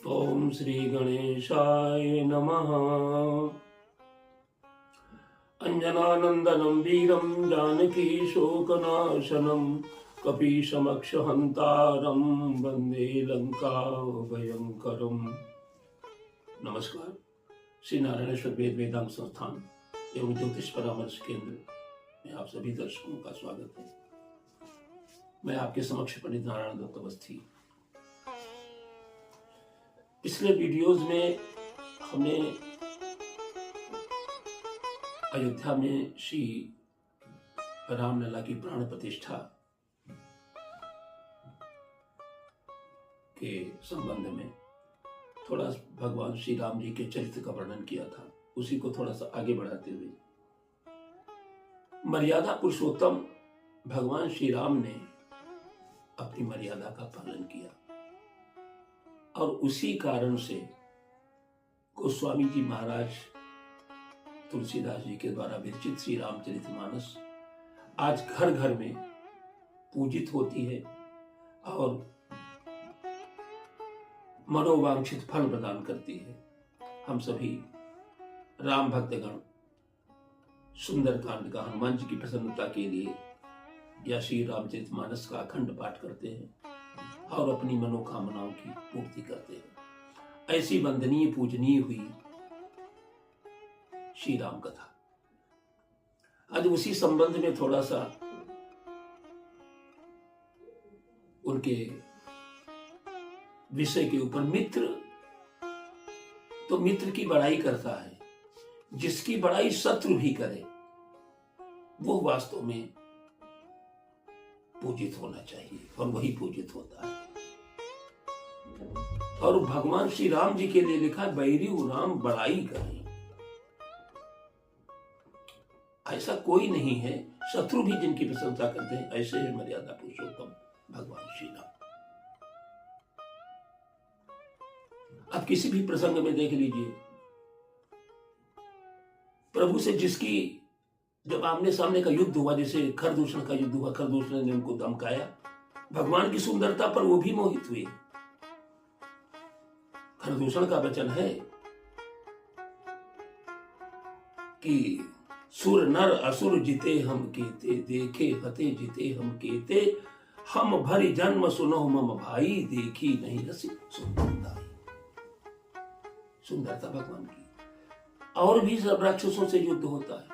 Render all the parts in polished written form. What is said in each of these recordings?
ओम श्री गणेशाय नमः। अंजनानंदनं वीरं जानकी शोकनाशनं कपीशमक्षहंतारं वंदे लंका भयंकरम। नमस्कार। श्री नारायणेश्वर वेद वेदांत संस्थान एवं ज्योतिष परामर्श केंद्र में आप सभी दर्शकों का स्वागत है। मैं आपके समक्ष पंडित नारायण दत्त अवस्थी। पिछले वीडियोस में हमने अयोध्या में श्री रामलला की प्राण प्रतिष्ठा के संबंध में थोड़ा भगवान श्री राम जी के चरित्र का वर्णन किया था। उसी को थोड़ा सा आगे बढ़ाते हुए मर्यादा पुरुषोत्तम भगवान श्री राम ने अपनी मर्यादा का पालन किया और उसी कारण से गोस्वामी जी महाराज तुलसीदास जी के द्वारा विरचित श्री रामचरितमानस आज घर घर में पूजित होती है और मनोवांछित फल प्रदान करती है। हम सभी राम भक्तगण सुंदरकांड का हनुमान जी की प्रसन्नता के लिए या श्री रामचरितमानस का अखंड पाठ करते हैं और अपनी मनोकामनाओं की पूर्ति करते हैं। ऐसी वंदनीय पूजनीय हुई श्री राम कथा। आज उसी संबंध में थोड़ा सा उनके विषय के ऊपर मित्र तो मित्र की बड़ाई करता है, जिसकी बड़ाई शत्रु भी करे वो वास्तव में पूजित होना चाहिए और वही पूजित होता है। और भगवान श्री राम जी के लिए लिखा बैरी राम बड़ाई करें। ऐसा कोई नहीं है, शत्रु भी जिनकी प्रशंसा करते हैं ऐसे है मर्यादा पुरुषोत्तम भगवान श्री राम। आप किसी भी प्रसंग में देख लीजिए, प्रभु से जिसकी जब आमने सामने का युद्ध हुआ, जैसे खरदूषण का युद्ध हुआ, खरदूषण ने उनको धमकाया, भगवान की सुंदरता पर वो भी मोहित हुए। खरदूषण का वचन है कि सुर नर असुर जिते हम केते, देखे हते जिते हम केते, हम भरी जन्म सुनो मम भाई, देखी नहीं रसी सुंदरता। सुंदरता भगवान की। और भी सब राक्षसों से युद्ध होता है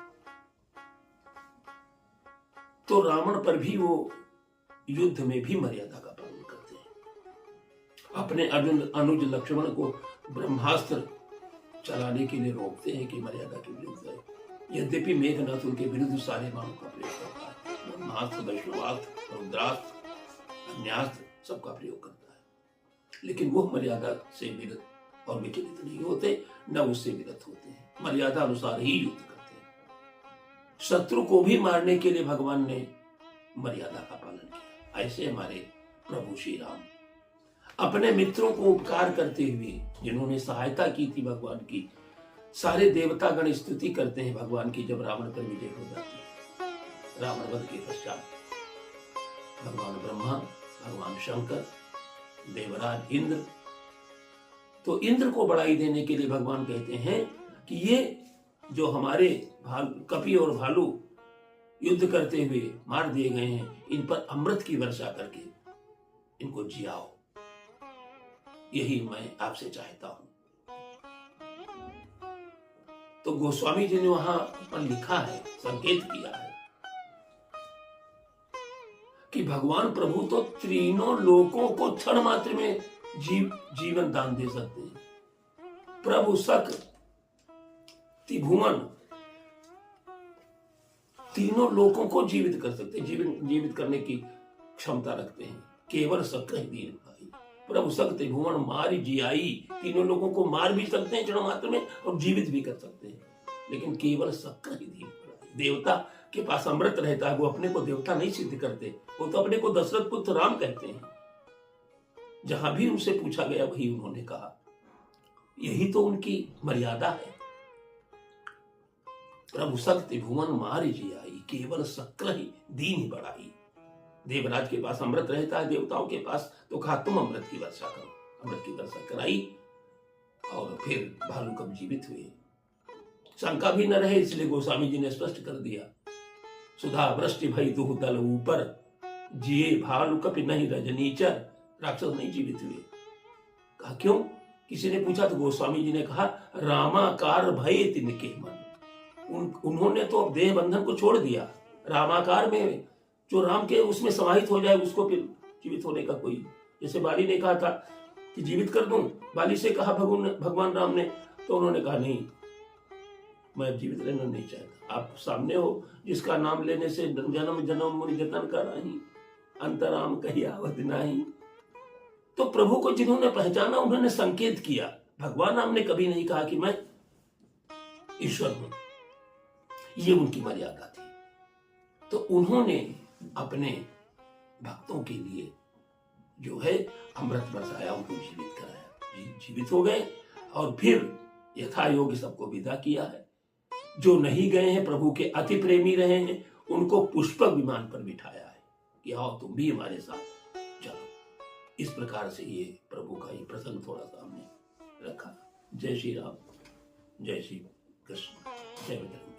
तो रावण पर भी वो युद्ध में भी मर्यादा का पालन करते हैं। अपने अर्जुन अनुज लक्ष्मण को ब्रह्मास्त्र चलाने के लिए रोकते हैं कि मर्यादा के विरुद्ध है। यद्यपि मेघनाथ उनके विरुद्ध सारे बाणों का प्रयोग करता है, ब्रह्मास्त्र, वैष्णवास्त्र, रुद्रास्त्र, अन्यास्त्र सबका प्रयोग करता है, लेकिन वो मर्यादा से विरत और विचलित नहीं होते, न उससे विरत होते हैं, मर्यादा अनुसार ही युद्ध करते हैं। शत्रु को भी मारने के लिए भगवान ने मर्यादा का पालन किया। ऐसे हमारे प्रभु श्री राम अपने मित्रों को उपकार करते हुए, जिन्होंने सहायता की थी भगवान की, सारे देवतागण स्तुति करते हैं भगवान की जब रावण पर विजय हो जाती है। रावण वध के पश्चात भगवान ब्रह्मा, भगवान शंकर, देवराज इंद्र, तो इंद्र को बड़ाई देने के लिए भगवान कहते हैं कि ये जो हमारे कपि और भालू युद्ध करते हुए मार दिए गए हैं, इन पर अमृत की वर्षा करके इनको जियाओ, यही मैं आपसे चाहता हूं। तो गोस्वामी जी ने वहां पर लिखा है, संकेत किया है कि भगवान प्रभु तो तीनों लोकों को क्षण मात्र में जीवन दान दे सकते हैं। प्रभु सक त्रिभुवन तीनों लोकों को जीवित कर सकते हैं, जीवित करने की क्षमता रखते हैं। केवल सक ही दीन भाई, प्रभु सक त्रिभुवन मारी जियाई, तीनों लोगों को मार भी सकते हैं क्षण मात्र में और जीवित भी कर सकते हैं, लेकिन केवल सक ही दीन भाई। देवता के पास अमृत रहता है, वो अपने को देवता नहीं सिद्ध करते, वो तो अपने को दशरथ पुत्र राम कहते हैं। जहां भी उनसे पूछा गया वही उन्होंने कहा, यही तो उनकी मर्यादा है। प्रभु शक्ति भुवन मारी जियाई, केवल शक्र ही दीन ही बढ़ाई। देवराज के पास अमृत रहता है, देवताओं के पास तो कहा तुम अमृत की वर्षा करो। अमृत की वर्षा कराई और फिर भालू कब जीवित हुए। शंका भी न रहे इसलिए गोस्वामी जी ने स्पष्ट कर दिया, सुधा वृष्टि भई दुह दल ऊपर, जिए भालू कपि नहीं रजनीचर। राक्षस नहीं जीवित हुए। कहा क्यों? किसी ने पूछा तो गोस्वामी जी ने कहा, रामाकार भय तिनके मन। उन्होंने तो देह बंधन को छोड़ दिया। रामाकार में जो राम के उसमें समाहित हो जाए उसको फिर जीवित होने का कोई, जैसे बाली ने कहा था कि जीवित कर दूं, बाली से कहा भगवान राम ने, तो उन्होंने कहा नहीं, मैं जीवित रहना नहीं चाहता। आप सामने हो जिसका नाम लेने से जन्म जन्म मुनि जतन कर रही, अंतराम कही आवत नाही। तो प्रभु को जिन्होंने पहचाना उन्होंने संकेत किया। भगवान राम ने कभी नहीं कहा कि मैं ईश्वर हूं, ये उनकी मर्यादा थी। तो उन्होंने अपने भक्तों के लिए जो है अमृत बरसाया, उनको जीवित कराया, जीवित हो गए और फिर यथा योग्य सबको विदा किया है। जो नहीं गए हैं, प्रभु के अति प्रेमी रहे हैं, उनको पुष्पक विमान पर बिठाया है कि आओ तुम भी हमारे साथ चलो। इस प्रकार से ये प्रभु का ये प्रसंग थोड़ा सा हमने रखा। जय श्री राम, जय श्री कृष्ण, जय बजरंग।